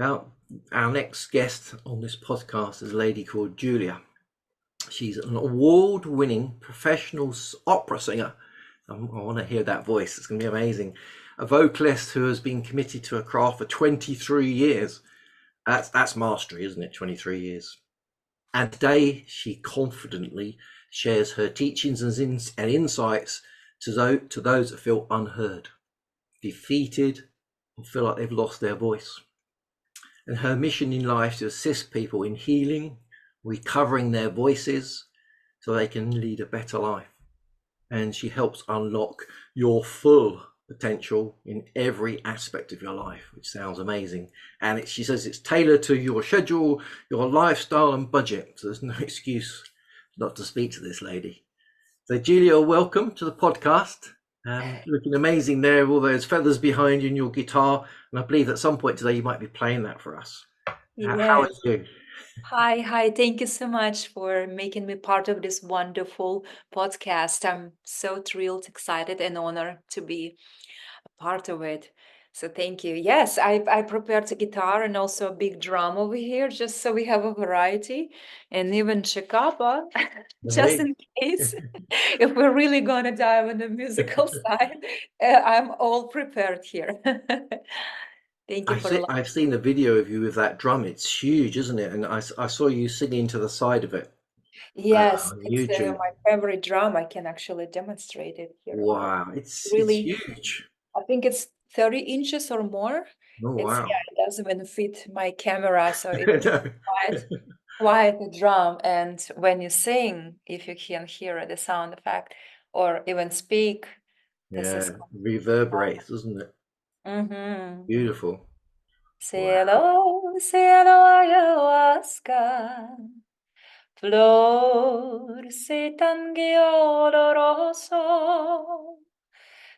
Now, our next guest on this podcast is a lady called Julia. She's an award-winning professional opera singer. I want to hear that voice. It's going to be amazing. A vocalist who has been committed to her craft for 23 years. That's mastery, isn't it? 23 years. And today she confidently shares her teachings and insights to those that feel unheard, defeated, or feel like they've lost their voice. And her mission in life is to assist people in healing, recovering their voices so they can lead a better life. And she helps unlock your full potential in every aspect of your life, which sounds amazing. And she says it's tailored to your schedule, your lifestyle and budget. So there's no excuse not to speak to this lady. So Julia, welcome to the podcast. Looking amazing there, all those feathers behind you and your guitar. And I believe at some point today you might be playing that for us. Yes. How are you? Hi. Thank you so much for making me part of this wonderful podcast. I'm so thrilled, excited, and honored to be a part of it. So thank you. Yes, I prepared a guitar and also a big drum over here, just so we have a variety, and even chikapa, just in case if we're really gonna dive on the musical side. I'm all prepared here. Thank you for I've seen a video of you with that drum. It's huge, isn't it? And I saw you singing to the side of it Yes, on it's YouTube. my favorite drum. I can actually demonstrate it here. Wow, it's Really, huge. I think it's 30 inches or more. Oh It's wow. it doesn't even fit my camera, so it's quite a drum. And when you sing, if you can hear the sound effect or even speak, this is reverberates, doesn't it? mm-hmm. Beautiful. Cielo, cielo, ayahuasca. Flor se tan oloroso,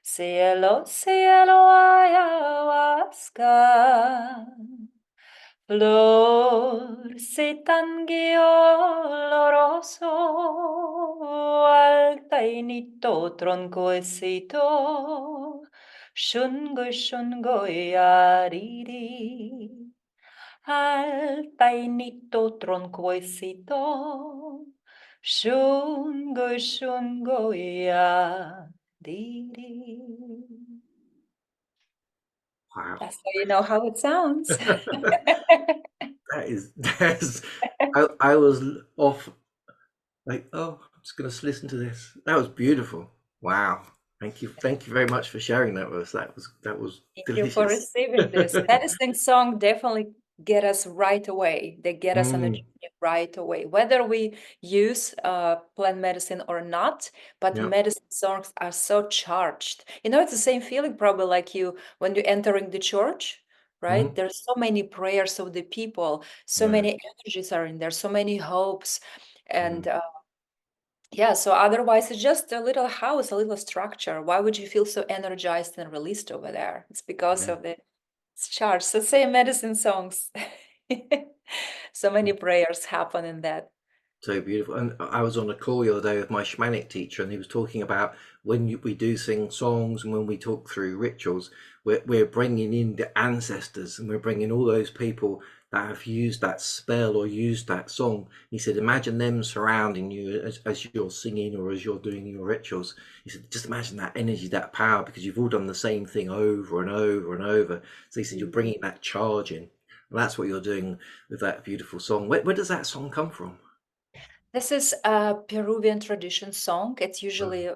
cielo, cielo, ayahuasca. Flor se tan oloroso, altainito troncoecito, shungo shungo yariri. Altainito troncoecito, shungo shungo ya diri. Wow. That's how you know how it sounds. That's I was off like, oh, I'm just gonna listen to this. That was beautiful. Wow. Thank you very much for sharing that with us. That was Thank you for delicious. receiving this. Medicine song definitely get us right away. They get us on the journey right away, whether we use plant medicine or not. But Yeah. medicine songs are so charged. It's the same feeling probably like you when you're entering the church, right? There's so many prayers of the people, so many energies are in there, so many hopes, and yeah, so otherwise it's just a little house, a little structure. Why would you feel so energized and released over there? It's because of the charge. So same medicine songs. So many prayers happen in that. So beautiful. And I was on a call the other day with my shamanic teacher, and he was talking about when we do sing songs and when we talk through rituals, we're bringing in the ancestors and we're bringing all those people that have used that spell or used that song. He said, imagine them surrounding you as you're singing or as you're doing your rituals. He said, just imagine that energy, that power, because you've all done the same thing over and over and over. So he said, you're bringing that charge in. And that's what you're doing with that beautiful song. Where does that song come from? This is a Peruvian tradition song. It's usually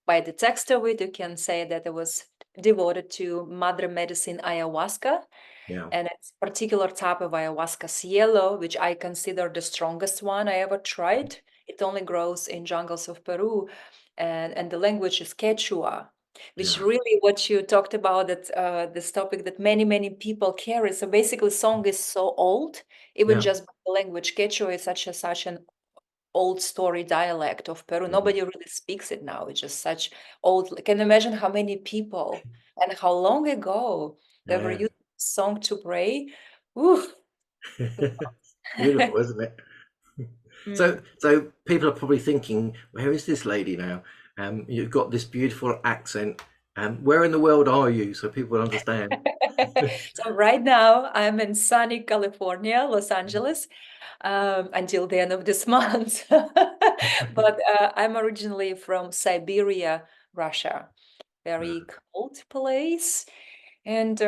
by the text of it, you can say that it was devoted to Madre Medicine ayahuasca. Yeah. And it's a particular type of ayahuasca cielo, which I consider the strongest one I ever tried. It only grows in jungles of Peru, and the language is Quechua, which really what you talked about, that this topic that many people carry. So basically, song is so old, even just by the language. Quechua is such an old story dialect of Peru. Nobody really speaks it now. It's just such old. Can you imagine how many people and how long ago they were using song to pray? Ooh. Beautiful, isn't it? So people are probably thinking, where is this lady now? You've got this beautiful accent. Where in the world are you? So people understand. So right now I'm in sunny California, Los Angeles, until the end of this month. But I'm originally from Siberia, Russia. Very cold place. And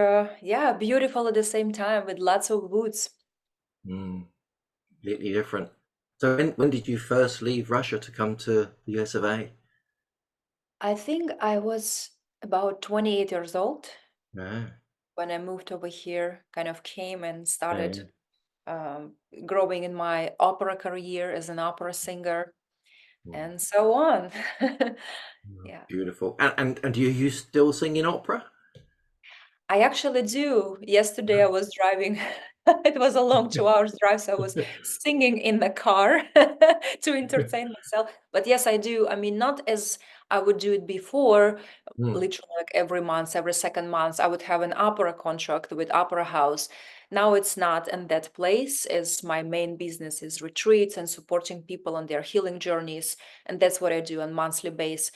yeah, beautiful at the same time with lots of woods. Mm, completely different. So when did you first leave Russia to come to the US of A? I think I was about 28 years old Yeah. when I moved over here, kind of came and started Yeah. um, growing in my opera career as an opera singer Mm, and so on. Yeah. beautiful. And do you still sing in opera? I actually do. Yesterday I was driving. It was a long 2 hours drive, so I was singing in the car to entertain myself. But yes, I do. I mean, not as I would do it before, Mm, literally like every month, every second month, I would have an opera contract with Opera House. Now it's not in that place, as my main business is retreats and supporting people on their healing journeys. And that's what I do on monthly basis.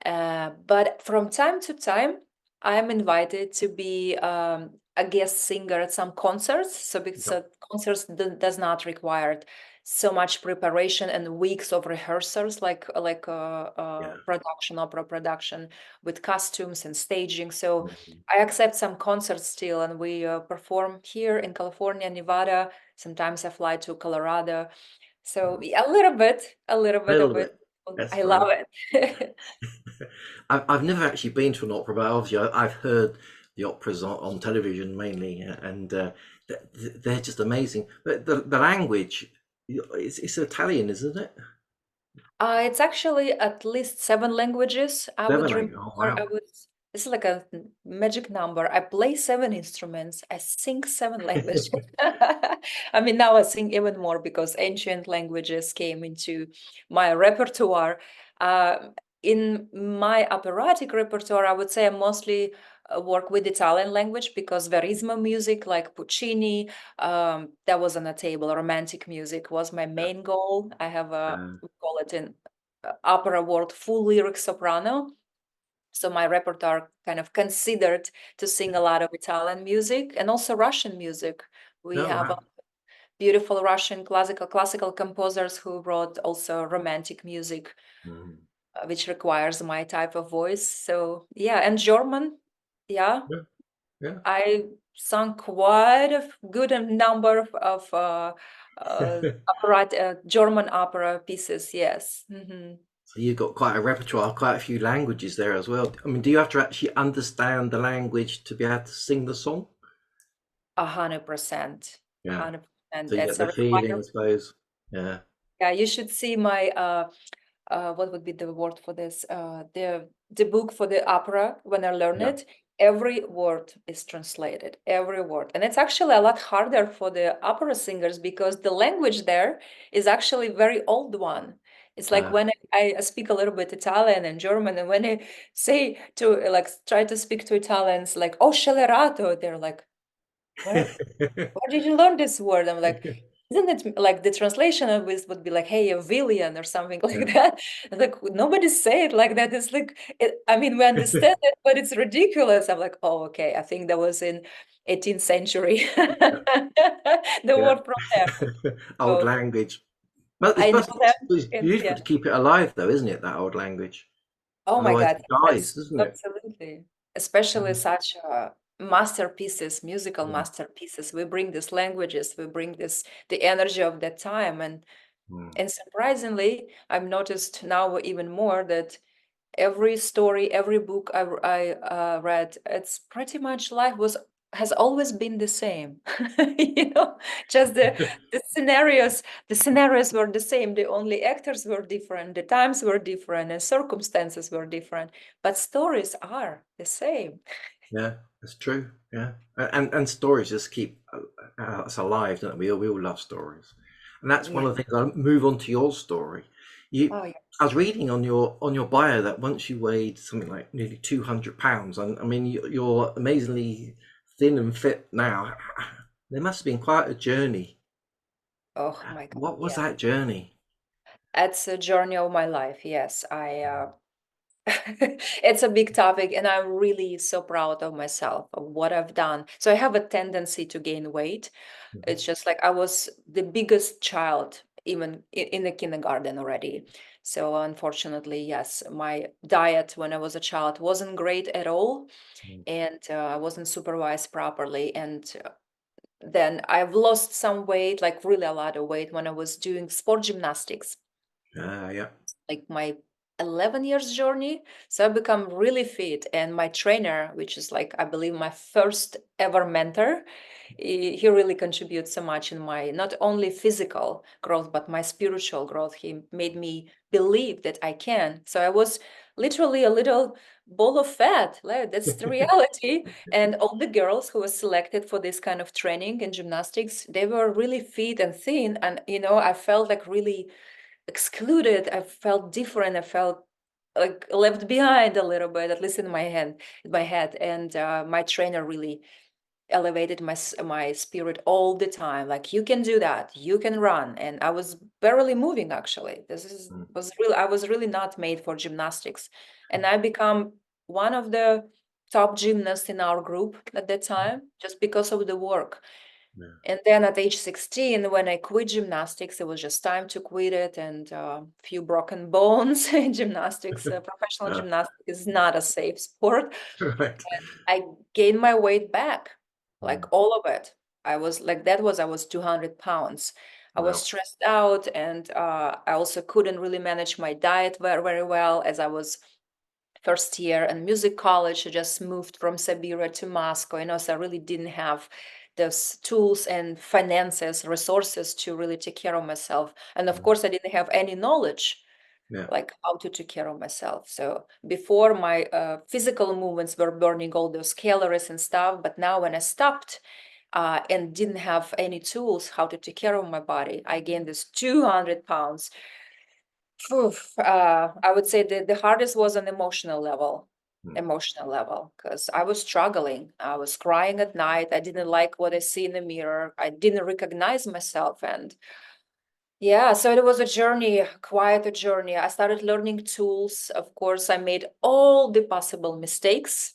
But from time to time, I'm invited to be a guest singer at some concerts. So because yep. concerts does not require so much preparation and weeks of rehearsals like Yeah. production, opera production with costumes and staging. So Mhm. I accept some concerts still, and we perform here in California, Nevada. Sometimes I fly to Colorado. So Mm. yeah, a little A bit little of it. bit. That's I love fine. it. I've never actually been to an opera, but obviously I've heard the operas on television mainly, and they're just amazing. But the language, it's Italian, isn't it? It's actually at least 7 languages. I would Seven, eight. remember, Oh I wow. would, this is like a magic number. I play 7 instruments. I sing 7 languages. I mean, now I sing even more because ancient languages came into my repertoire. Uh, in my operatic repertoire, I would say I mostly work with Italian language because verismo music like Puccini, that was on the table. Romantic music was my Yeah. main goal. I have a Uh, we call it in opera world full lyric soprano. So my repertoire kind of considered to sing a lot of Italian music and also Russian music. We no, have wow. beautiful Russian classical composers who wrote also romantic music, Mm. which requires my type of voice. So yeah, and German, yeah, Yeah, yeah. I sung quite a good number of German opera pieces. Yes. So you've got quite a repertoire, quite a few languages there as well. I mean, do you have to actually understand the language to be able to sing the song? 100%. Yeah. 100%. So you get That's a the feeling, I requirement. suppose. Yeah. Yeah, you should see my what would be the word for this? The book for the opera when I learn Yeah. it. Every word is translated, every word. And it's actually a lot harder for the opera singers because the language there is actually very old one. It's like Uh, when I speak a little bit Italian and German, and when I say to like try to speak to Italians like "oh scellerato," they're like, where did you learn this word? I'm like, isn't it like the translation of this would be like, hey, a villain or something yeah. like that? And like, nobody say it like that. It's like, I mean, we understand it, but it's ridiculous. I'm like, oh, okay. I think that was in 18th century. The Yeah. word from there. Old So language. Well, I know that. it's And beautiful yeah. to keep it alive, though, isn't it? That old language. Oh my Otherwise, God, it dies, yes, doesn't it? absolutely. Especially Mm, such masterpieces, musical mm, masterpieces. We bring these languages, we bring this the energy of that time, mm. and surprisingly, I've noticed now even more that every story, every book I read, it's pretty much life was has always been the same. You know, just the scenarios, the scenarios were the same. The only actors were different, the times were different, and circumstances were different, but stories are the same. Yeah, that's true. Yeah, and stories just keep us alive, don't we? We all love stories, and that's one Yeah. of the things. I move on to your story. You, Oh, yeah. I was reading on your bio that once you weighed something like nearly 200 pounds, and I mean you're amazingly thin and fit now. There must have been quite a journey. Oh my God. What was Yeah. that journey? It's a journey of my life. Yes, I It's a big topic, and I'm really so proud of myself, of what I've done. So I have a tendency to gain weight. It's just like I was the biggest child, even in the kindergarten already. So unfortunately, yes, my diet when I was a child wasn't great at all, Mm. and I wasn't supervised properly. And then I've lost some weight, like really a lot of weight, when I was doing sport gymnastics, Yeah. like my 11 years journey. So I become really fit, and my trainer, which is like I believe my first ever mentor, he really contributes so much in my not only physical growth but my spiritual growth. He made me believe that I can. So I was literally a little ball of fat, like that's the reality. And all the girls who were selected for this kind of training in gymnastics, they were really fit and thin, and I felt like really excluded. I felt different. I felt like left behind a little bit, at least in my head. And my trainer really elevated my spirit all the time. Like, you can do that. You can run. And I was barely moving, actually. This is Mm. was real. I was really not made for gymnastics, and I become one of the top gymnasts in our group at that time just because of the work. Yeah. And then at age 16, when I quit gymnastics, it was just time to quit it, and a few broken bones in gymnastics. Professional Ah, gymnastics is not a safe sport. right. I gained my weight back, like Mm. all of it. I was 200 pounds. I was Wow. stressed out, and I also couldn't really manage my diet very, very well, as I was first year in music college. I just moved from Siberia to Moscow, so I really didn't have those tools and finances, resources to really take care of myself. And of Mm. course, I didn't have any knowledge Yeah. like how to take care of myself. So before, my physical movements were burning all those calories and stuff, but now when I stopped and didn't have any tools how to take care of my body, I gained this 200 pounds. I would say the hardest was on Mm. emotional level, because I was struggling. I was crying at night. I didn't like what I see in the mirror. I didn't recognize myself. And yeah, so it was a journey, quite a journey. I started learning tools. Of course, I made all the possible mistakes.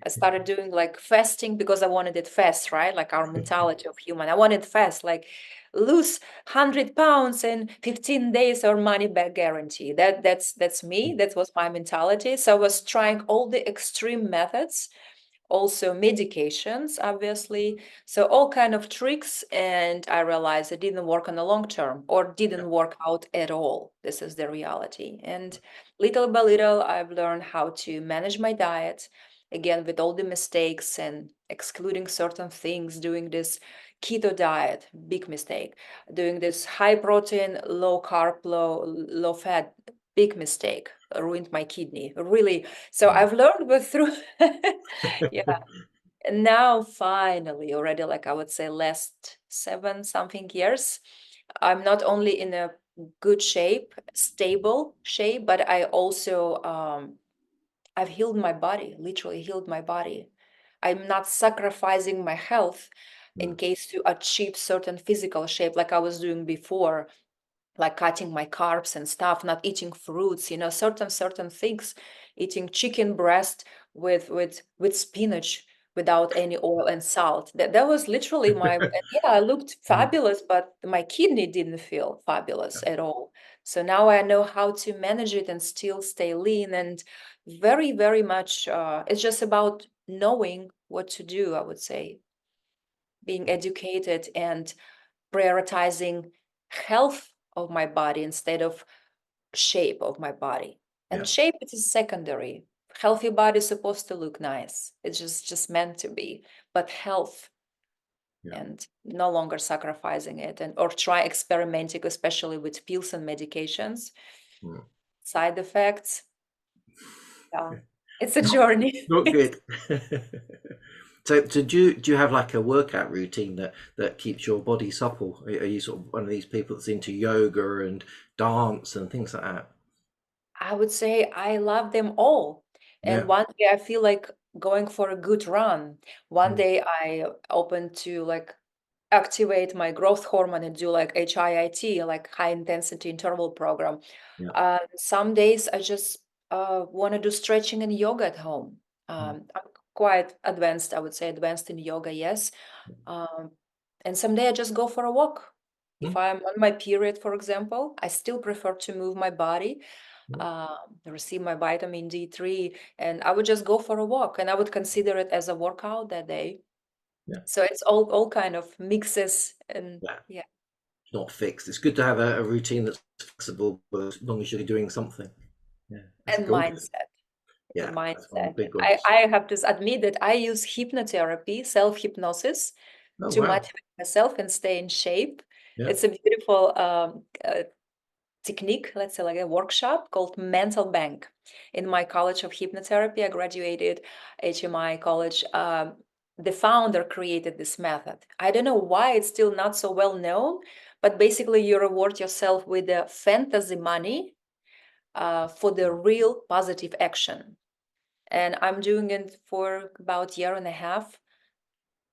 I started doing like fasting because I wanted it fast, right? Like our mentality of human. I wanted fast, like lose 100 pounds in 15 days or money back guarantee. That's me. That was my mentality. So I was trying all the extreme methods, also medications, obviously, so all kind of tricks, and I realized it didn't work on the long term, or Yeah. didn't work out at all. This is the reality. And little by little, I've learned how to manage my diet, again with all the mistakes and excluding certain things, doing this keto diet, big mistake, doing this high protein, low carb, low fat, big mistake, ruined my kidney, really. So Mm. I've learned with through yeah. And now finally, already, like I would say last 7 something years, I'm not only in a good shape, stable shape, but I also I've healed my body, literally healed my body. I'm not sacrificing my health in Mm. case to achieve certain physical shape like I was doing before, like cutting my carbs and stuff, not eating fruits, certain things, eating chicken breast with spinach without any oil and salt. That was literally my, and yeah, I looked Mm. fabulous, but my kidney didn't feel fabulous at all. So now I know how to manage it and still stay lean, and very, very much it's just about knowing what to do, I would say, being educated and prioritizing health of my body instead of shape of my body. And Yeah. shape, it is secondary. Healthy body is supposed to look nice. It's just meant to be. But health, Yeah. and no longer sacrificing it, and or try experimenting, especially with pills and medications, Mm. side effects. Yeah, it's a Not, journey. not good. So do you have like a workout routine that keeps your body supple? Are you sort of one of these people that's into yoga and dance and things like that? I would say I love them all. And Yeah. one day I feel like going for a good run. One Mm. day I open to like activate my growth hormone and do like HIIT, like high intensity interval program. Yeah. Some days I just want to do stretching and yoga at home. Mm. I'm quite advanced, I would say, advanced in yoga, yes. Um, and someday I just go for a walk. If Mm. I'm on my period, for example, I still prefer to move my body, Mm. receive my vitamin D3, and I would just go for a walk, and I would consider it as a workout that day. Yeah. So it's all kind of mixes, and Yeah. yeah, It's not fixed. It's good to have a routine that's flexible, but as long as you're doing something. Yeah, that's and gorgeous. mindset. The Yeah, that's one of mindset. the big I, ones. I have to admit that I use hypnotherapy, self-hypnosis, Oh, to wow. motivate myself and stay in shape. Yeah. It's a beautiful technique, let's say like a workshop called Mental Bank. In my college of hypnotherapy, I graduated HMI college. The founder created this method. I don't know why it's still not so well known, but basically you reward yourself with the fantasy money for the real positive action. And I'm doing it for about a year and a half.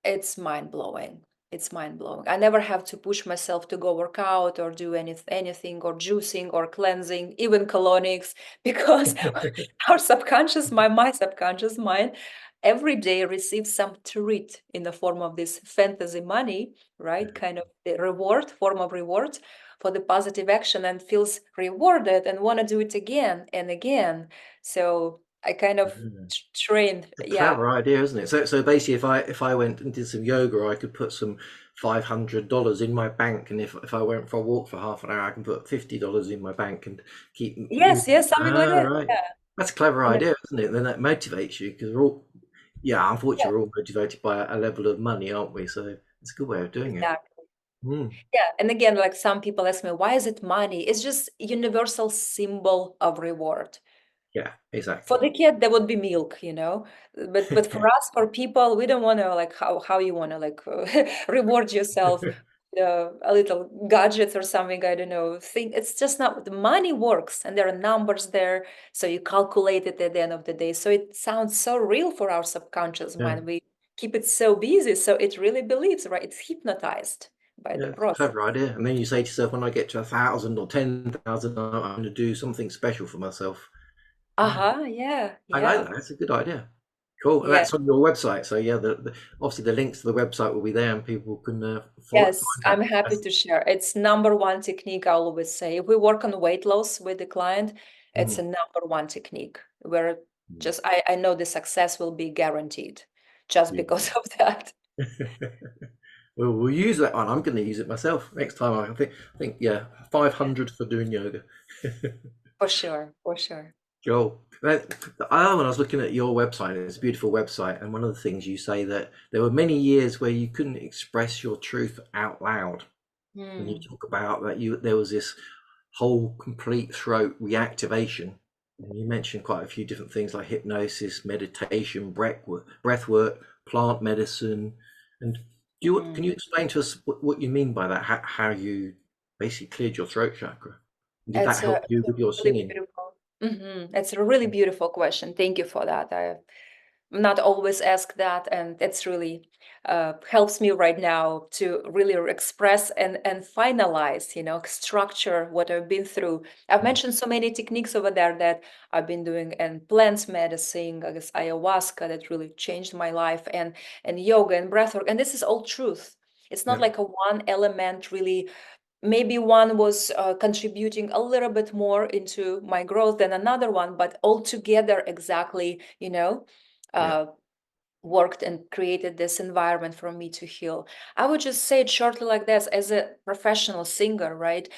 It's mind blowing. It's mind blowing. I never have to push myself to go work out or do anything or juicing or cleansing, even colonics, because our subconscious mind, my subconscious mind, every day receives some treat in the form of this fantasy money, right? Kind of the reward, form of reward for the positive action, and feels rewarded and want to do it again and again. So I kind of Yeah. trained, It's a yeah. clever idea, isn't it? So basically, if I went and did some yoga, I could put some $500 in my bank, and if I went for a walk for half an hour, I can put $50 in my bank and keep Yes, moving. yes, something like Ah, that. right. Yeah. That's a clever And idea, isn't it? Then that motivates you because we're all, yeah, yeah, unfortunately, we're all motivated by a level of money, aren't we? So it's a good way of doing it. exactly. Mm. Yeah. And again, like some people ask me, why is it money? It's just universal symbol of reward. Yeah, For exactly. the kid, that would be milk, you know. But for us, for people, we don't want to like how you want to like reward yourself. A little gadgets or something, I don't know. Think it's just not the money works, and there are numbers there, so you calculate it at the end of the day. So it sounds so real for our subconscious Yeah. mind. We keep it so busy, so it really believes, right? It's hypnotized by the Yeah, it's a process. clever idea. And then you say to yourself, when I get to 1,000 or 10,000, I'm going to do something special for myself. Yeah, Uh-huh, yeah, I like yeah. that. That's a good idea. Cool. And Yeah. that's on your website. So yeah, obviously the links to the website will be there, and people can Yes, find I'm that. happy to share. It's number one technique, I always say. If we work on weight loss with the client, it's Mm, a number one technique where mm, just I know the success will be guaranteed just yeah. because of that. Well, we'll use that one. I'm going to use it myself next time. I think yeah, Yeah, 500 for doing yoga. for sure, for sure. Cool. When I was looking at your website, it's a beautiful website, and one of the things you say that there were many years where you couldn't express your truth out loud, and you Hmm. talk about that there was this whole complete throat reactivation, and you mentioned quite a few different things like hypnosis, meditation, breath work, plant medicine, and can Hmm. you explain to us what you mean by that? How you basically cleared your throat chakra? Did that help It's you a with your really singing? beautiful. It's a really beautiful question. Thank you for that. I'm not always asked that, and it's really helps me right now to really express and finalize, structure what I've been through. I've Mm, mentioned so many techniques over there that I've been doing, and plant medicine, I guess ayahuasca that really changed my life, and yoga and breathwork, and this is all truth. It's not yeah. like a one element really. Maybe one was contributing a little bit more into my growth than another one, but altogether exactly, Yeah. uh, worked and created this environment for me to heal. I would just say it shortly like this: as a professional singer, right?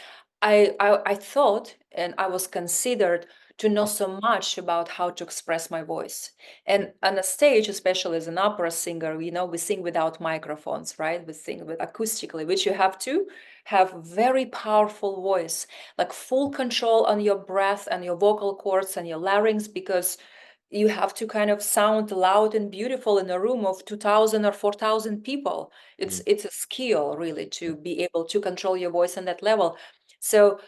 I thought and I was considered to know so much about how to express my voice. And on a stage, especially as an opera singer, we sing without microphones, right? We sing with acoustically, which you have to have very powerful voice, like full control on your breath and your vocal cords and your larynx, because you have to kind of sound loud and beautiful in a room of 2000 or 4000 people. it's Mm, it's a skill really yeah. to be able to control your voice on that level. So,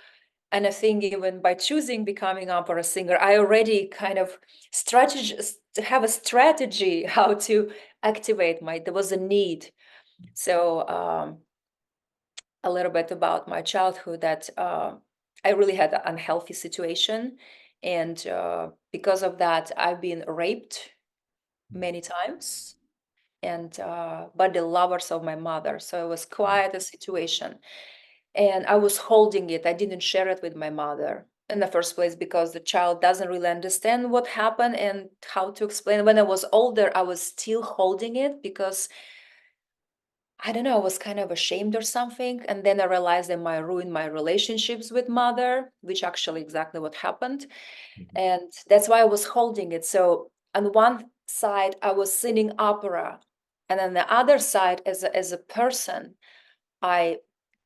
and I think even by choosing becoming opera singer, I already kind of strategy have a strategy how to activate there was a need. So a little bit about my childhood, that I really had an unhealthy situation, and because of that, I've been raped many times, and by the lovers of my mother. So it was quite a situation. And I was holding it. I didn't share it with my mother in the first place because the child doesn't really understand what happened and how to explain. When I was older, I was still holding it because I don't know, I was kind of ashamed or something. And then I realized that I ruined my relationships with mother, which actually exactly what happened. And that's why I was holding it. So on one side, I was singing opera. And on the other side, as a person, I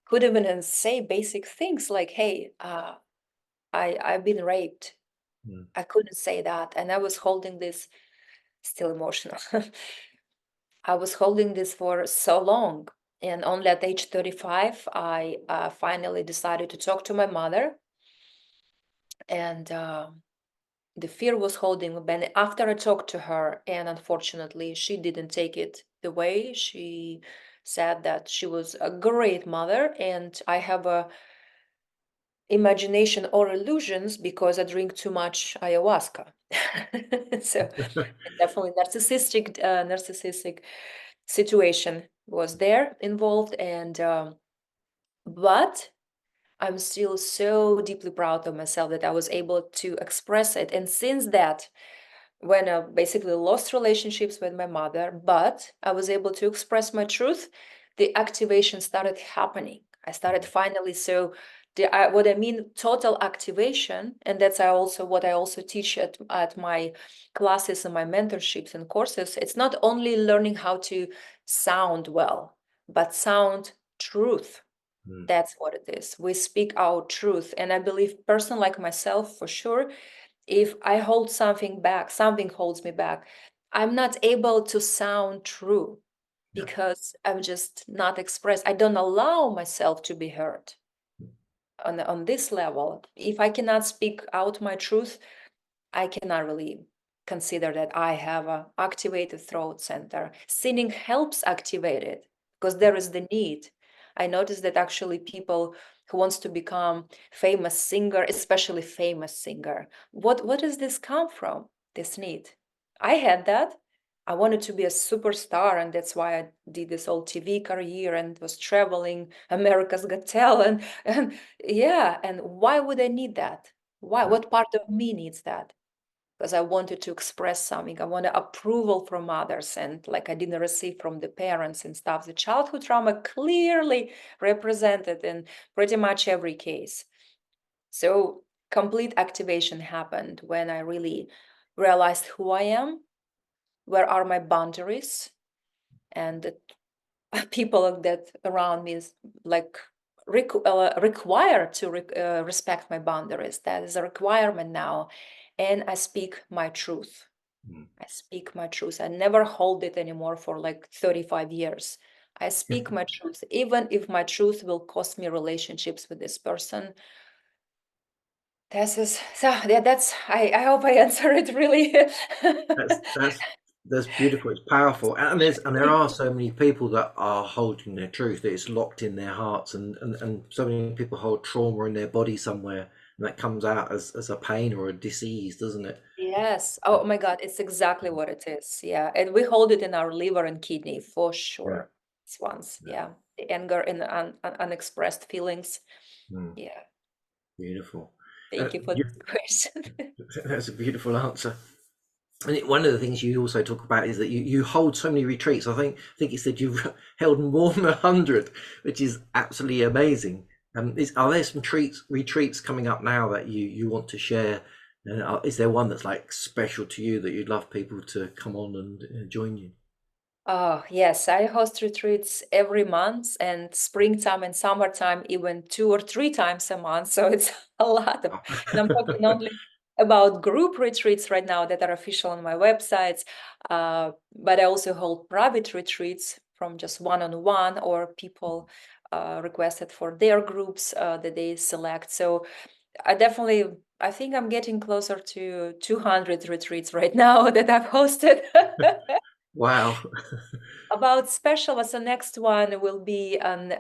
could even say basic things like, hey, I've been raped. I couldn't say that. And I was holding this, still emotional. I was holding this for so long. And only at age 35, I finally decided to talk to my mother. And the fear was holding me back. After I talked to her, and unfortunately, she didn't take it the way. She said that she was a great mother, and I have a imagination or illusions because I drink too much ayahuasca. So definitely narcissistic situation was there involved, and but I'm still so deeply proud of myself that I was able to express it. And since that, when I basically lost relationships with my mother, but I was able to express my truth, the activation started happening. I started finally. So what I mean, total activation, and that's what I also teach at my classes and my mentorships and courses. It's not only learning how to sound well, but sound truth. That's what it is. We speak our truth. And I believe person like myself, for sure, if I hold something back, something holds me back, I'm not able to sound true because I'm just not expressed. I don't allow myself to be heard on this level. If I cannot speak out my truth, I cannot really consider that I have a activated throat center. Singing helps activate it because there is the need. I noticed that actually people who wants to become famous singer, especially famous singer, what does this come from? This need. I had that. I wanted to be a superstar, and that's why I did this whole TV career and was traveling America's Got Talent. And yeah, and why would I need that? Why? What part of me needs that? Because I wanted to express something. I wanted approval from others, and like I didn't receive from the parents and stuff. The childhood trauma clearly represented in pretty much every case. So complete activation happened when I really realized who I am, where are my boundaries, and the people that around me is like required to respect my boundaries. That is a requirement now. And I speak my truth. I speak my truth. I never hold it anymore for like 35 years. I speak my truth, even if my truth will cost me relationships with this person. This is so yeah, that's I hope I answered it really. That's beautiful. It's powerful, and there are so many people that are holding their truth. That it's locked in their hearts, and so many people hold trauma in their body somewhere, and that comes out as a pain or a disease, doesn't it? Yes. Oh my God, it's exactly what it is. Yeah. And we hold it in our liver and kidney for Yeah, sure. It's once. yeah. Yeah. The anger and unexpressed feelings. Mm, Yeah. beautiful. Thank you for You, this question. that's a beautiful answer. And one of the things you also talk about is that you hold so many retreats. I think you said you've held more than 100, which is absolutely amazing. Are there some retreats coming up now that you want to share? And is there one that's like special to you that you'd love people to come on and join you? Oh, yes, I host retreats every month, and springtime and summertime, even 2 or 3 times a month. So it's a lot of, and I'm talking only about group retreats right now that are official on my websites. But I also hold private retreats from just one-on-one, or people requested for their groups that they select. So I think I'm getting closer to 200 retreats right now that I've hosted. Wow. About special, as the next one will be on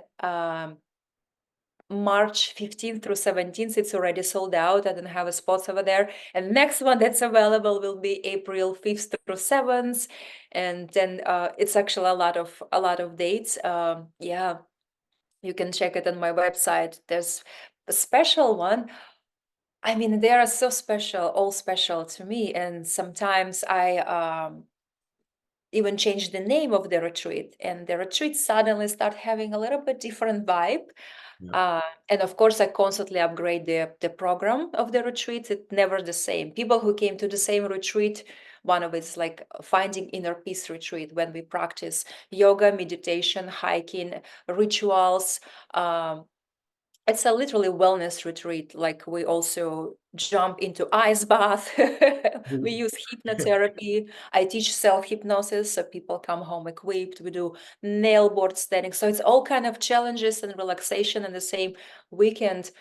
March 15th through 17th. It's already sold out. I don't have a spots over there. And next one that's available will be April 5th through 7th. And then it's actually a lot of dates. Yeah, you can check it on my website. There's a special one. I mean, they are so special, all special to me. And sometimes I even change the name of the retreat, and the retreat suddenly start having a little bit different vibe. Yeah. And of course, I constantly upgrade the program of the retreat. It's never the same. People who came to the same retreat, one of it's like finding inner peace retreat, when we practice yoga, meditation, hiking, rituals. It's a literally wellness retreat. Like, we also jump into ice bath. We use hypnotherapy. I teach self-hypnosis, so people come home equipped. We do nail board standing. So it's all kind of challenges and relaxation in the same weekend.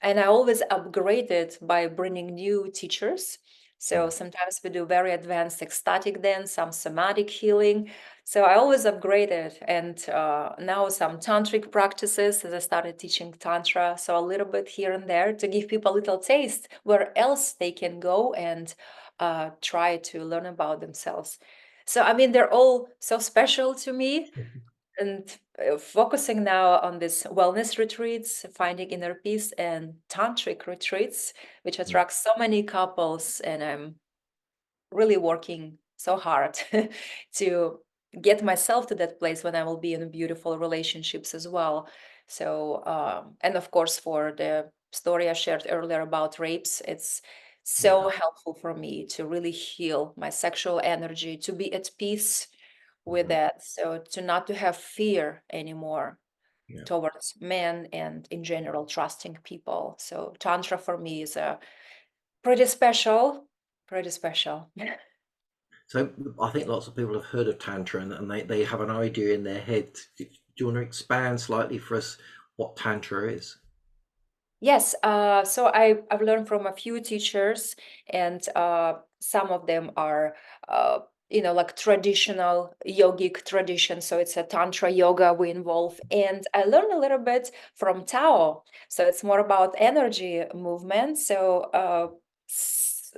And I always upgrade it by bringing new teachers. So sometimes we do very advanced ecstatic dance, some somatic healing. So I always upgrade it. And now some tantric practices, as I started teaching Tantra. So a little bit here and there to give people a little taste where else they can go and try to learn about themselves. So, I mean, they're all so special to me. And focusing now on this wellness retreats, finding inner peace, and tantric retreats, which attracts so many couples. And I'm really working so hard to get myself to that place when I will be in beautiful relationships as well. So, and of course, for the story I shared earlier about rapes, it's so helpful for me to really heal my sexual energy, to be at peace with that. So to not to have fear anymore Yeah. towards men and in general trusting people. So Tantra for me is a pretty special, pretty special. So I think lots of people have heard of Tantra, and they have an idea in their head. Do you want to expand slightly for us what Tantra is? Yes, so I've learned from a few teachers, and some of them are, like traditional yogic tradition. So it's a Tantra yoga we involve. And I learned a little bit from Tao. So it's more about energy movement. So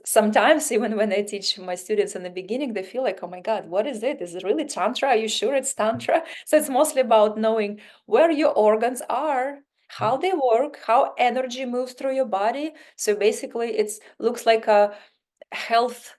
sometimes, even when I teach my students in the beginning, they feel like, oh my God, what is it? Is it really Tantra? Are you sure it's Tantra? So it's mostly about knowing where your organs are, how they work, how energy moves through your body. So basically, it looks like a health,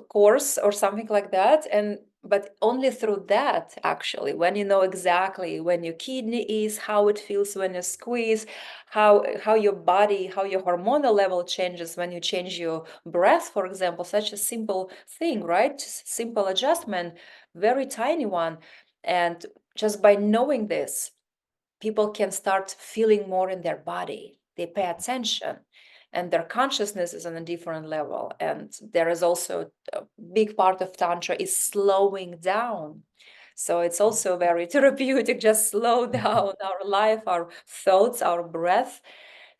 course or something like that. And but only through that, actually, when you know exactly when your kidney is, how it feels when you squeeze, how your body, how your hormonal level changes when you change your breath, for example, such a simple thing, right? Just simple adjustment, very tiny one. And just by knowing this, people can start feeling more in their body. They pay attention, and their consciousness is on a different level. And there is also a big part of Tantra is slowing down. So it's also very therapeutic, just slow down our life, our thoughts, our breath,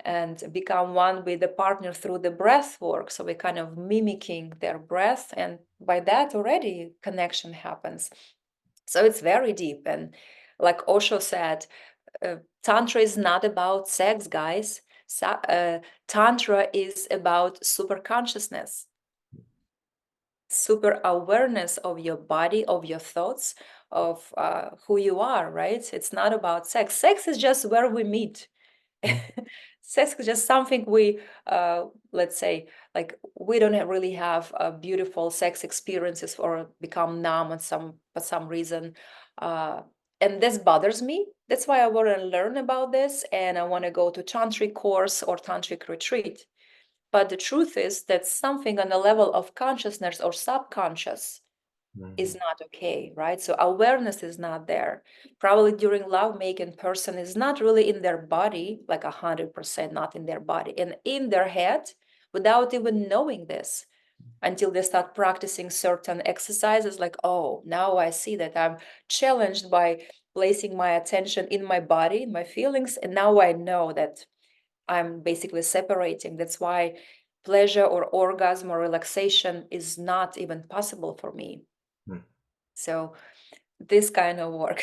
and become one with the partner through the breath work. So we're kind of mimicking their breath, and by that already connection happens. So it's very deep. And like Osho said, Tantra is not about sex, guys. Tantra is about super consciousness, super awareness of your body, of your thoughts, of who you are, right? It's not about sex. Sex is just where we meet. Sex is just something we, let's say, like we don't really have beautiful sex experiences or become numb for some reason. And this bothers me. That's why I want to learn about this, and I want to go to tantric course or tantric retreat. But the truth is that something on the level of consciousness or subconscious is not okay, right? So awareness is not there. Probably during lovemaking, person is not really in their body, like 100% not in their body, and in their head without even knowing this, until they start practicing certain exercises like, oh, now I see that I'm challenged by placing my attention in my body, in my feelings, and now I know that I'm basically separating. That's why pleasure or orgasm or relaxation is not even possible for me. So this kind of work.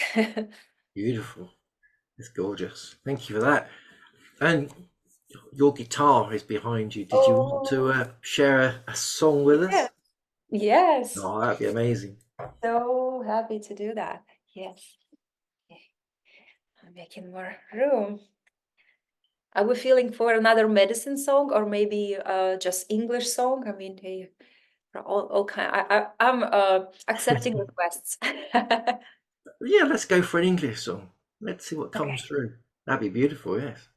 Beautiful. It's gorgeous. Thank you for that. And your guitar is behind you. Did you want to share a song with us? Yes. Oh, that'd be amazing. So happy to do that. Yes. Okay. I'm making more room. Are we feeling for another medicine song or maybe just English song? I mean, hey, all kind. I'm accepting requests. Yeah, let's go for an English song. Let's see what comes Okay. through. That'd be beautiful, yes.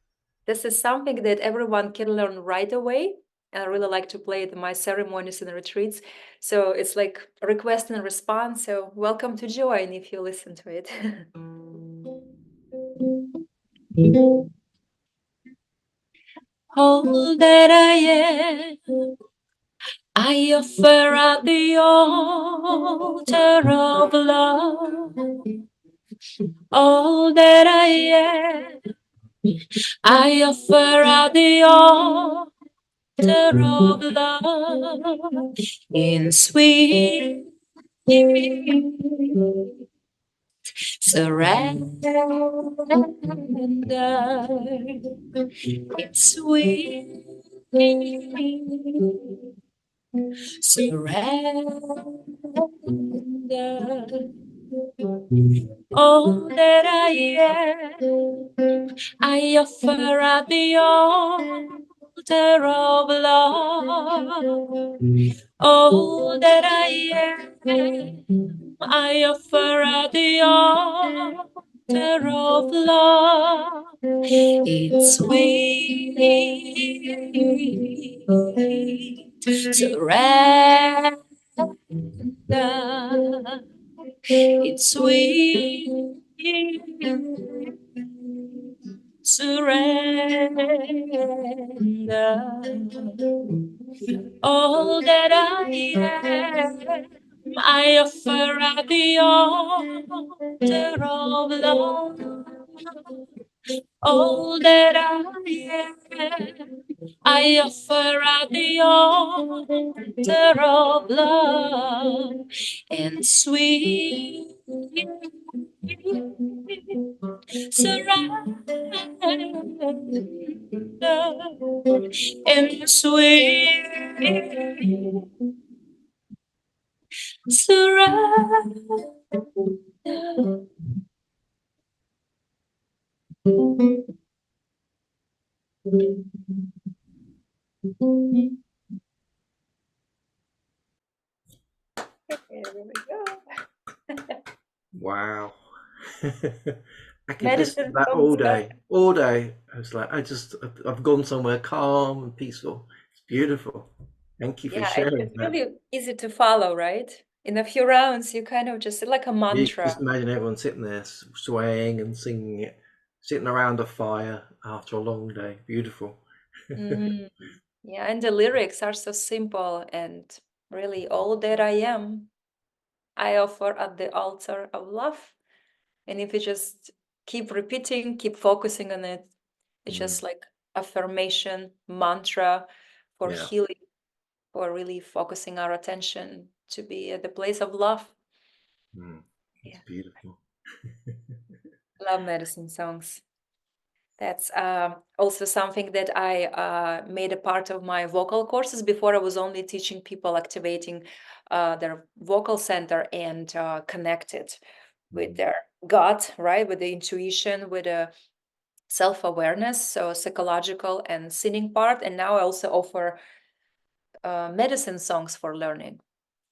This is something that everyone can learn right away. And I really like to play it in my ceremonies and retreats. So it's like request and response. So welcome to join if you listen to it. All that I am, I offer at the altar of love. All that I am, I offer at the altar of love in sweet surrender. It's sweet surrender. All that I am, I offer at the altar of love. All that I am, I offer at the altar of love. It's sweet surrender. It's sweet surrender. All that I am, I offer at the altar of love. All that I am, I offer at the altar of love and sweet surrender and sweet surrender. There we go. Wow. I could listen to Medicine that all songs are day, all day. I was like, I've gone somewhere calm and peaceful. It's beautiful. Thank you for yeah, sharing it's that. really easy to follow, right? In a few rounds, you kind of just like a You can mantra. just imagine everyone sitting there swaying and singing it, sitting around a fire after a long day. Beautiful. Mhm. Yeah, and the lyrics are so simple and really all that I am, I offer at the altar of love. And if you just keep repeating, keep focusing on it, it's Mm, just like affirmation, mantra for yeah, healing, for really focusing our attention to be at the place of love. it's Yeah, beautiful. love medicine songs. That's also something that I made a part of my vocal courses. Before, I was only teaching people activating their vocal center and connected with Mm, their gut, right? With the intuition, with the self-awareness, so psychological and singing part. And now I also offer medicine songs for learning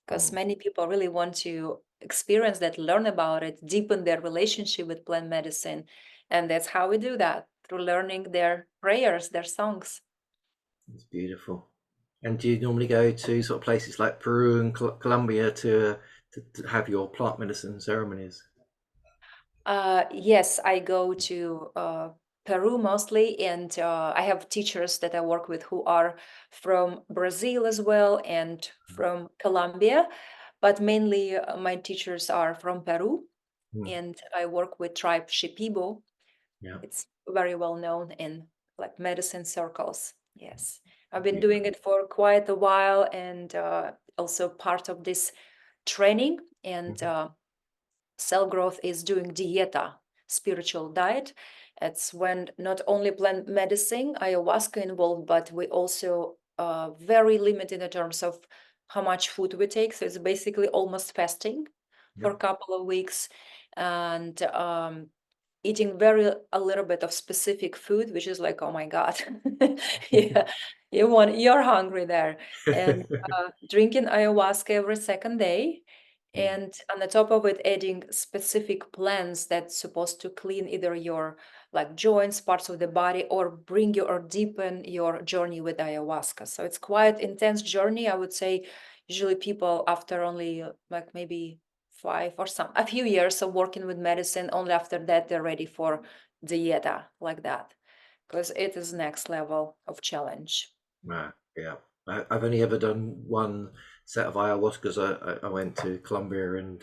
because mm, many people really want to experience that, learn about it, deepen their relationship with plant medicine. And that's how we do that through learning their prayers, their songs. it's beautiful. And do you normally go to sort of places like Peru and Colombia to have your plant medicine ceremonies? Yes, I go to Peru mostly, and I have teachers that I work with who are from Brazil as well and from Colombia, but mainly my teachers are from Peru, Mm, and I work with tribe Shipibo. yeah, It's very well known in like medicine circles. Yes, I've been beautiful. doing it for quite a while, and also part of this training and Mhm. cell growth is doing dieta, spiritual diet. It's when not only plant medicine, ayahuasca involved, but we also very limited in terms of how much food we take. So it's basically almost fasting for Yep. a couple of weeks, and eating very a little bit of specific food, which is like, oh my God, yeah, you're hungry there, and drinking ayahuasca every second day. Mm. And on the top of it, adding specific plants that's supposed to clean either your like joints, parts of the body, or bring you or deepen your journey with ayahuasca. So it's quite intense journey, I would say. Usually people after only like maybe a few years of working with medicine, only after that they're ready for dieta like that, because it is next level of challenge. Right. Yeah. I've only ever done one set of ayahuascas. I went to Colombia and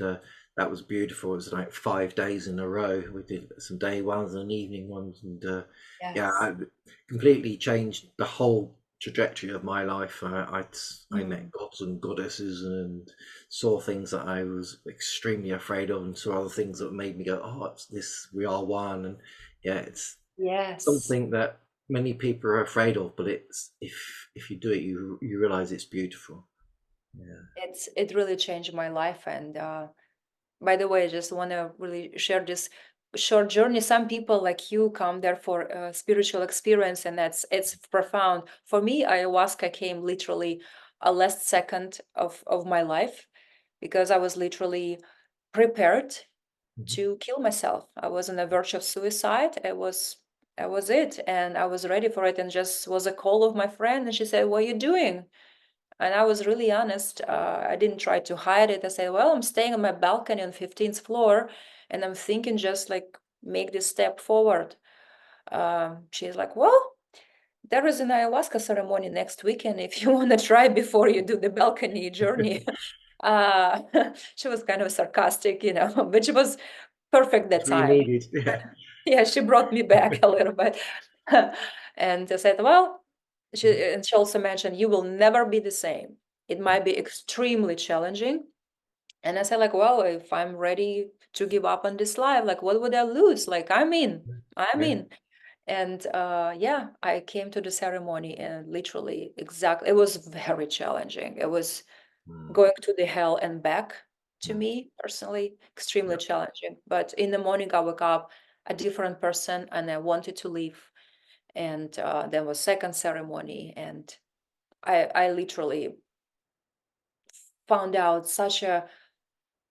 that was beautiful. It was like 5 days in a row. We did some day ones and evening ones, and yeah, Yes. I completely changed the whole trajectory of my life. I met Mm. gods and goddesses and saw things that I was extremely afraid of, and saw other things that made me go, "Oh, it's this. We are one." And yeah, it's Yes. something that many people are afraid of, but it's if you do it, you realize it's beautiful. Yeah. It really changed my life. And by the way, I just want to really share this short journey. Some people like you come there for a spiritual experience, and it's profound. For me, ayahuasca came literally a last second of my life, because I was literally prepared Mhm. to kill myself. I was on the verge of suicide. That was it, and I was ready for it. And just was a call of my friend, and she said, "What are you doing?" And I was really honest. I didn't try to hide it. I said, "Well, I'm staying on my balcony on 15th floor, and I'm thinking just like make this step forward." She's like, "Well, there is an ayahuasca ceremony next weekend if you want to try before you do the balcony journey." uh, she was kind of sarcastic, but she was perfect that That's what you time. needed. Yeah. Yeah, she brought me back a little bit. And I said, well, Mhm. she also mentioned, you will never be the same. It might be extremely challenging. And I said, like, well, if I'm ready to give up on this life, like, what would I lose? Like, I'm Yeah. in. And yeah, I came to the ceremony, and literally exactly, it was very challenging. It was Mm. going to the hell and back, to Mm. me personally, extremely Yep. challenging. But in the morning, I woke up a different person, and I wanted to leave. And there was second ceremony, and I literally found out such a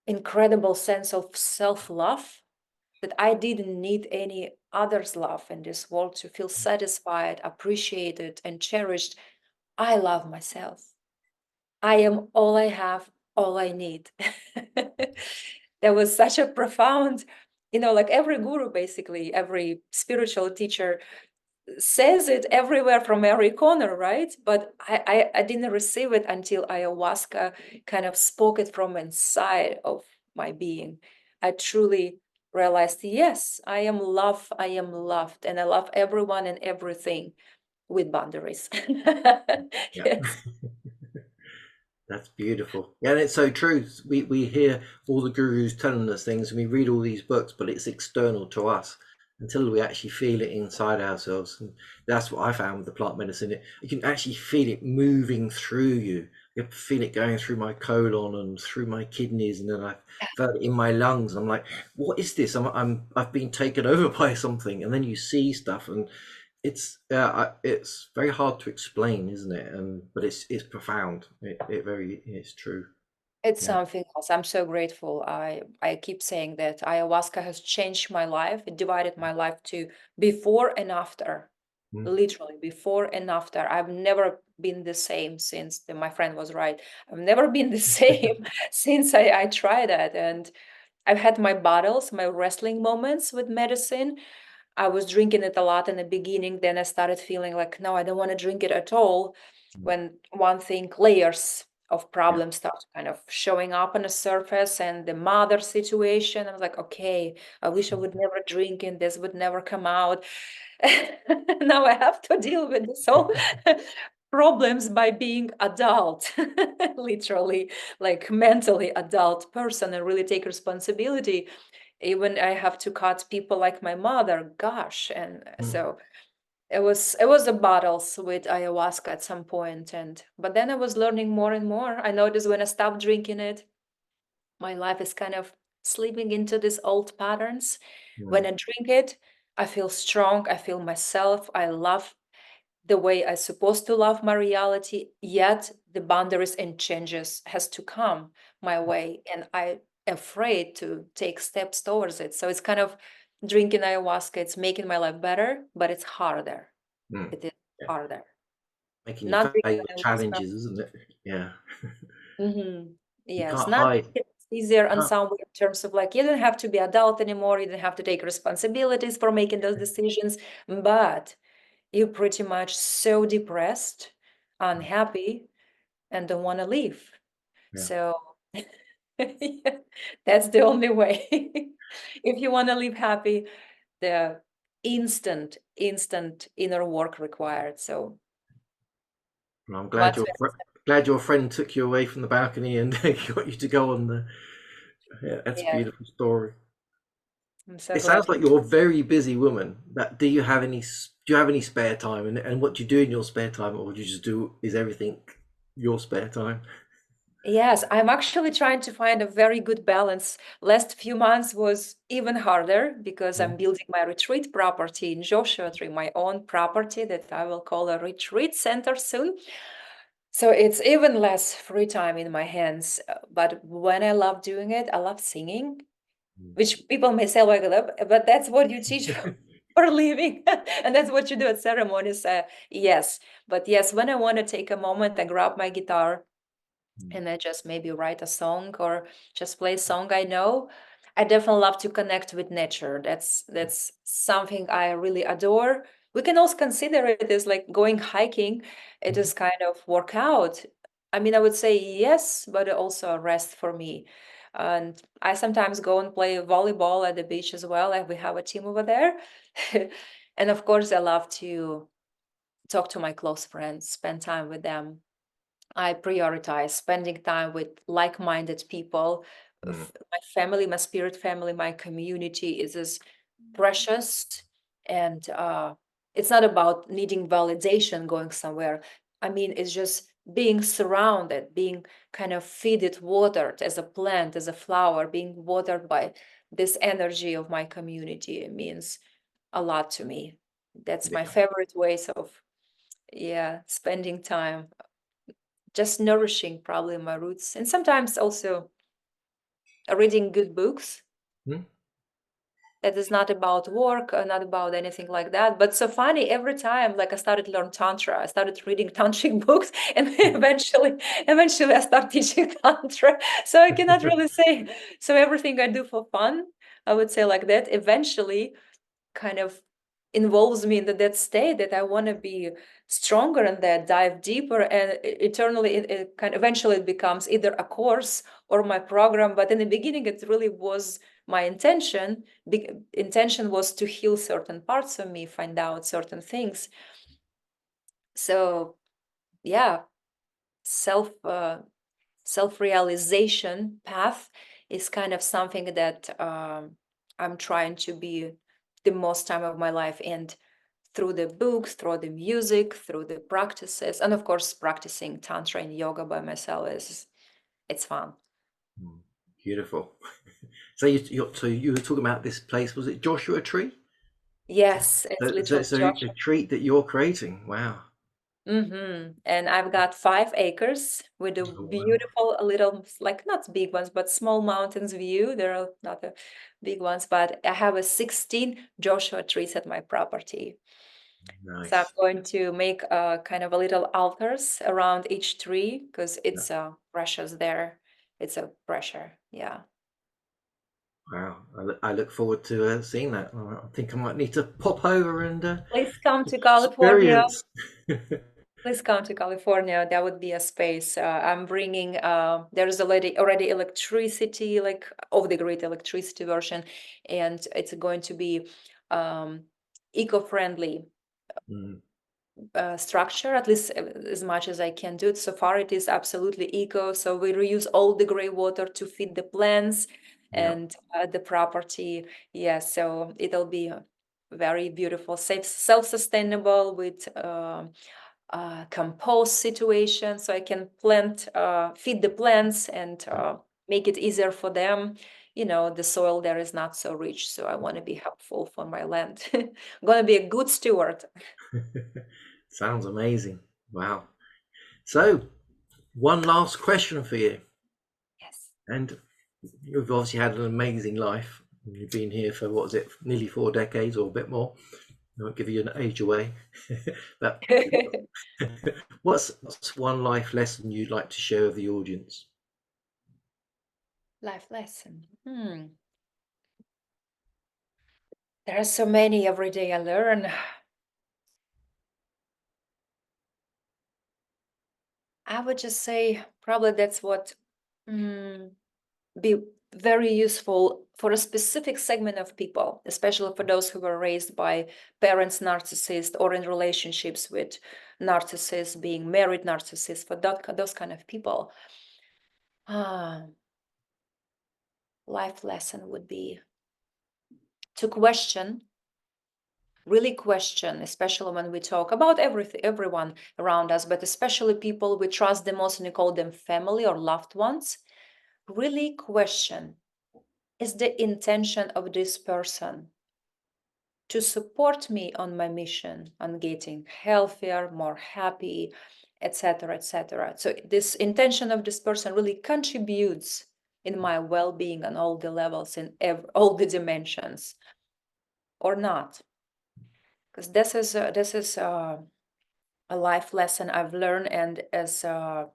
incredible sense of self-love, that I didn't need any others' love in this world to feel satisfied, appreciated, and cherished. I love myself. I am all I have, all I need. There was such a profound, like every guru, basically, every spiritual teacher says it everywhere from every corner, right? But I didn't receive it until ayahuasca kind of spoke it from inside of my being. I truly realized, yes, I am love, I am loved, and I love everyone and everything with boundaries. Yeah. Yes. That's beautiful. Yeah, and it's so true. We hear all the gurus telling us things and we read all these books, but it's external to us until we actually feel it inside ourselves. And that's what I found with the plant medicine. You can actually feel it moving through you. You can feel it going through my colon and through my kidneys, and then I felt it in my lungs. I'm like, what is this? I've been taken over by something. And then you see stuff, and it's very hard to explain, isn't it? And but it's profound. It's true. It's Yeah. something else. I'm so grateful. I keep saying that ayahuasca has changed my life. It divided my life to before and after. Mm. Literally before and after. I've never been the same since my friend was right. I've never been the same since I tried that. And I've had my battles, my wrestling moments with medicine. I was drinking it a lot in the beginning. Then I started feeling like, no, I don't want to drink it at all. Mm. When one thing, layers of Yeah. problems start kind of showing up on the surface, and the mother situation, I was like, okay, I wish I would never drink and this would never come out. Now I have to deal with this whole problems by being adult, literally, like mentally adult person, and really take responsibility. Even I have to cut people like my mother, gosh. And Mm. so it was a battles with ayahuasca at some point, but then I was learning more and more. I noticed when I stopped drinking it, my life is kind of slipping into these old patterns. When Mm. I drink it, I feel strong, I feel myself, I love the way I supposed to love my reality, yet the boundaries and changes has to come my way, and I afraid to take steps towards it. So it's kind of drinking ayahuasca, it's making my life better, but it's harder. Mm. It is Yeah. harder. Making you Not drinking face ayahuasca. challenges, isn't it? Yeah. You Yes, can't not hide. it's easier on Can't. some way in terms of like you don't have to be adult anymore, you don't have to take responsibilities for making those decisions, but you're pretty much so depressed, unhappy, and don't want to leave. Yeah. So yeah, that's the only way. If you want to live happy, the instant inner work required. So Well, I'm once glad your friend took you away from the balcony and got you to go on the. Yeah, that's a yes, beautiful story. I'm so It glad. sounds like you're a very busy woman. That do you have any spare time, and what do you do in your spare time, or do you just do is everything your spare time? Yes, I'm actually trying to find a very good balance. Last few months was even harder because I'm Mm. building my retreat property in Joshua Tree, my own property that I will call a retreat center soon. So it's even less free time in my hands. But when I love doing it, I love singing, which people may say like, but that's what you teach for a living, and that's what you do at ceremonies. Yes, but yes, when I want to take a moment and grab my guitar Mm. and I just maybe write a song or just play a song I know. I definitely love to connect with nature. That's something I really adore. We can also consider it as like going hiking. It is kind of workout. I mean, I would say yes, but also a rest for me. And I sometimes go and play volleyball at the beach as well. Like we have a team over there. And of course, I love to talk to my close friends, spend time with them. I prioritize spending time with like-minded people. Mm. My family, my spirit family, my community is as precious. And it's not about needing validation going somewhere. I mean, it's just being surrounded, being kind of feeded, watered as a plant, as a flower, being watered by this energy of my community. It means a lot to me. That's my Yeah. favorite ways of, yeah, spending time, just nourishing probably my roots, and sometimes also reading good books Mm. that is not about work, not about anything like that. But so funny, every time like I started to learn tantra, I started reading tantric books, and eventually I start teaching tantra. So I cannot really say, so everything I do for fun, I would say like that, eventually kind of involves me in that state that I want to be stronger and that dive deeper, and eternally it kind of eventually it becomes either a course or my program. But in the beginning it really was my intention. Big intention was to heal certain parts of me, find out certain things. So yeah, self self-realization path is kind of something that I'm trying to be the most time of my life, and through the books, through the music, through the practices, and of course practicing tantra and yoga by myself is it's fun. Mm. Beautiful. So you were talking about this place. Was it Joshua Tree? Yes, it's literally So a Joshua. treat that you're creating. Wow. And I've got 5 acres with a Oh, wow. beautiful little, like not big ones, but small mountains view. There are not the big ones, but I have a 16 Joshua trees at my property. So I'm Nice. going to make a kind of a little altars around each tree because Yeah. it's precious there. It's a pressure. Yeah. Wow. I look forward to seeing that. I think I might need to pop over and Please come to California. experience. Please come to California. That would be a space. I'm bringing, there's already electricity, like off the grid electricity version, and it's going to be um, eco-friendly Mm. structure, at least as much as I can do it. So far, it is absolutely eco. So we reuse all the gray water to feed the plants. Yeah. and the property. Yeah, so it'll be very beautiful, safe, self-sustainable with compost situation, so I can feed the plants and make it easier for them. The soil there is not so rich, so I want to be helpful for my land. I'm gonna be a good steward. Sounds amazing. Wow. So, one last question for you. Yes. And you've obviously had an amazing life. You've been here for, what is it, nearly 4 decades or a bit more. I won't give you an age away. But what's one life lesson you'd like to share with the audience? Life lesson. There are so many every day I learn. I would just say probably that's what be very useful for a specific segment of people, especially for those who were raised by parents narcissists or in relationships with narcissists, being married narcissists, for those kind of people. Life lesson would be to really question, especially when we talk about everyone around us, but especially people we trust the most and we call them family or loved ones. Really question, is the intention of this person to support me on my mission on getting healthier, more happy, etc., etc. So this intention of this person really contributes in my well-being on all the levels, in all the dimensions, or not? Because this is a life lesson I've learned, and as a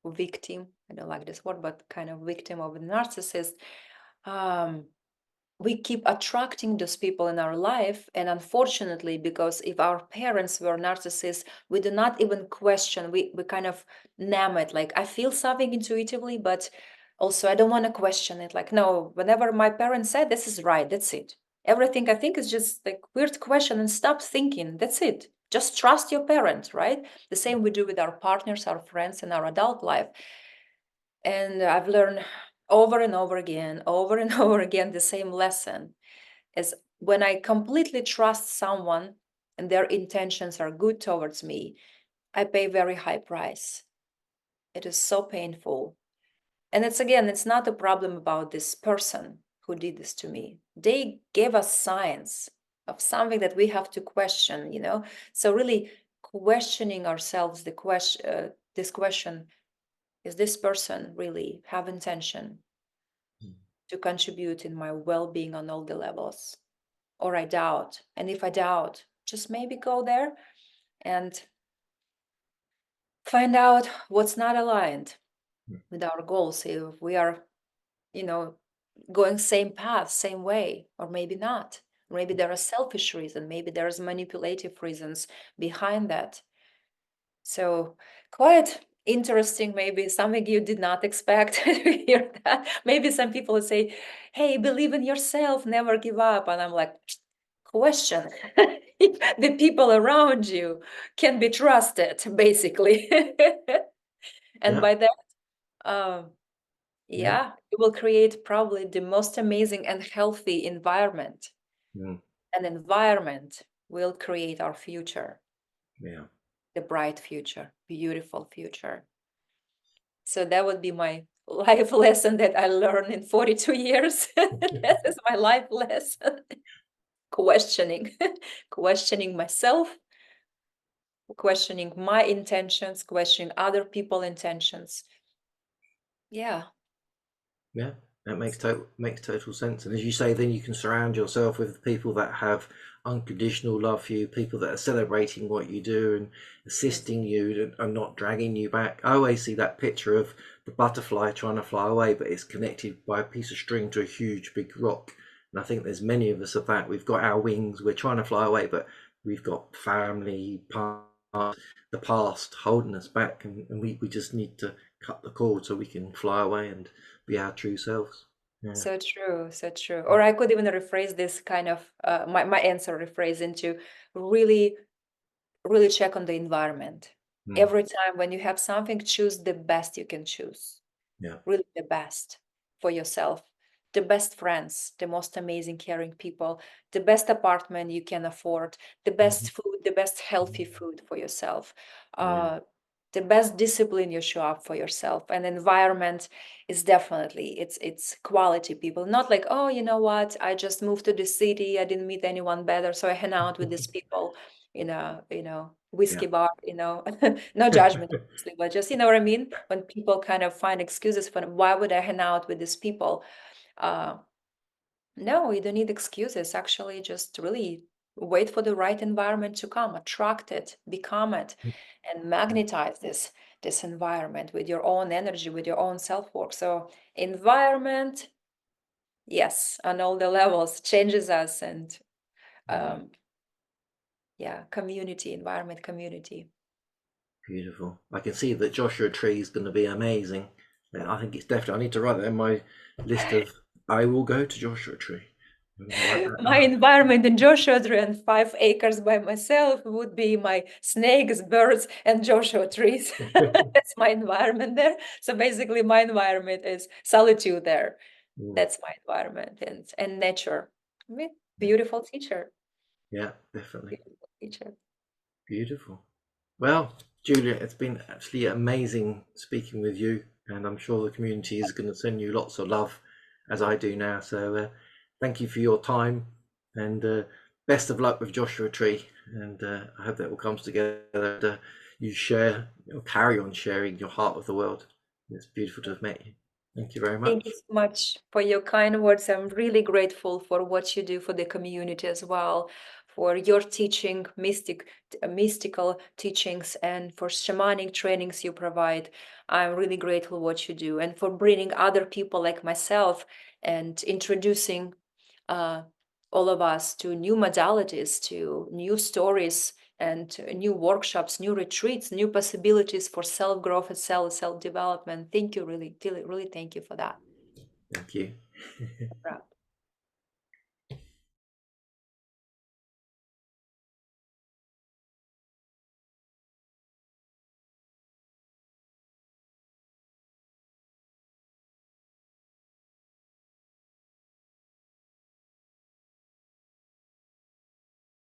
victim, I don't like this word, but kind of victim of a narcissist, um, we keep attracting those people in our life. And unfortunately, because if our parents were narcissists, we do not even question, we kind of name it. Like, I feel something intuitively, but also I don't want to question it. Like, no, whenever my parents said this is right, that's it. Everything I think is just like weird question, and stop thinking. That's it. Just trust your parents, right? The same we do with our partners, our friends in our adult life. And I've learned over and over again, over and over again, the same lesson is when I completely trust someone and their intentions are good towards me, I pay very high price. It is so painful. And it's not a problem about this person who did this to me. They gave us signs of something that we have to question. So really questioning ourselves, this question, is this person really have intention to contribute in my well-being on all the levels? Or I doubt. And if I doubt, just maybe go there and find out what's not aligned with our goals. If we are, you know, going same path, same way, or maybe not. Maybe there are selfish reasons, maybe there's manipulative reasons behind that. So quite interesting, maybe something you did not expect to hear that. Maybe some people would say, hey, believe in yourself, never give up. And I'm like, question if the people around you can be trusted, basically. And Yeah. by that, um, Yeah. yeah, you will create probably the most amazing and healthy environment. Mm. An environment will create our future, Yeah. the bright future, beautiful future. So that would be my life lesson that I learned in 42 years. That is my life lesson. Questioning, questioning myself, questioning my intentions, questioning other people's intentions. Yeah. Yeah, that makes total sense. And as you say, then you can surround yourself with people that have unconditional love for you, people that are celebrating what you do and Yes. assisting you and not dragging you back. I always see that picture of the butterfly trying to fly away, but it's connected by a piece of string to a huge big rock. And I think there's many of us of that. We've got our wings, we're trying to fly away, but we've got family, the past holding us back, and we just need to cut the cord so we can fly away and be our true selves. Yeah. So true, so true. Or I could even rephrase this kind of my answer rephrase into really, really check on the environment. Mm. Every time when you have something, choose the best you can choose. Yeah. Really the best. for yourself, the best friends, the most amazing caring people, the best apartment you can afford, the best food, the best healthy food for yourself, Yeah. the best discipline you show up for yourself. And environment is definitely, it's quality people, not like, oh, you know what, I just moved to the city, I didn't meet anyone better, so I hang out with these people in a whiskey Yeah. bar, no judgment obviously, but just, you know what I mean, when people kind of find excuses for why would I hang out with these people. No, you don't need excuses. Actually, just really wait for the right environment to come, attract it, become it, and magnetize this environment with your own energy, with your own self-work. So environment, yes, on all the levels, changes us. And um, yeah, community, environment, community. Beautiful. I can see that Joshua Tree is going to be amazing. Yeah, I think it's definitely. I need to write that in my list of. I will go to Joshua Tree. I'm gonna write that My down. environment in Joshua Tree and 5 acres by myself would be my snakes, birds, and Joshua trees. That's my environment there. So basically, my environment is solitude there. Mm, That's my environment, and nature. Beautiful teacher. yeah, definitely. Beautiful teacher. Beautiful. Well, Julia, it's been absolutely amazing speaking with you, and I'm sure the community is going to send you lots of love, as I do now. So, thank you for your time, and best of luck with Joshua Tree. And I hope that all comes together. And, you share, carry on sharing your heart with the world. It's beautiful to have met you. Thank you very Thank you much. so much for your kind words. I'm really grateful for what you do for the community as well, for your teaching, mystical teachings, and for shamanic trainings you provide. I'm really grateful what you do, and for bringing other people like myself and introducing uh, all of us to new modalities, to new stories, and new workshops, new retreats, new possibilities for self-growth and self-development. Thank you, really, really, really thank you for that. Thank you.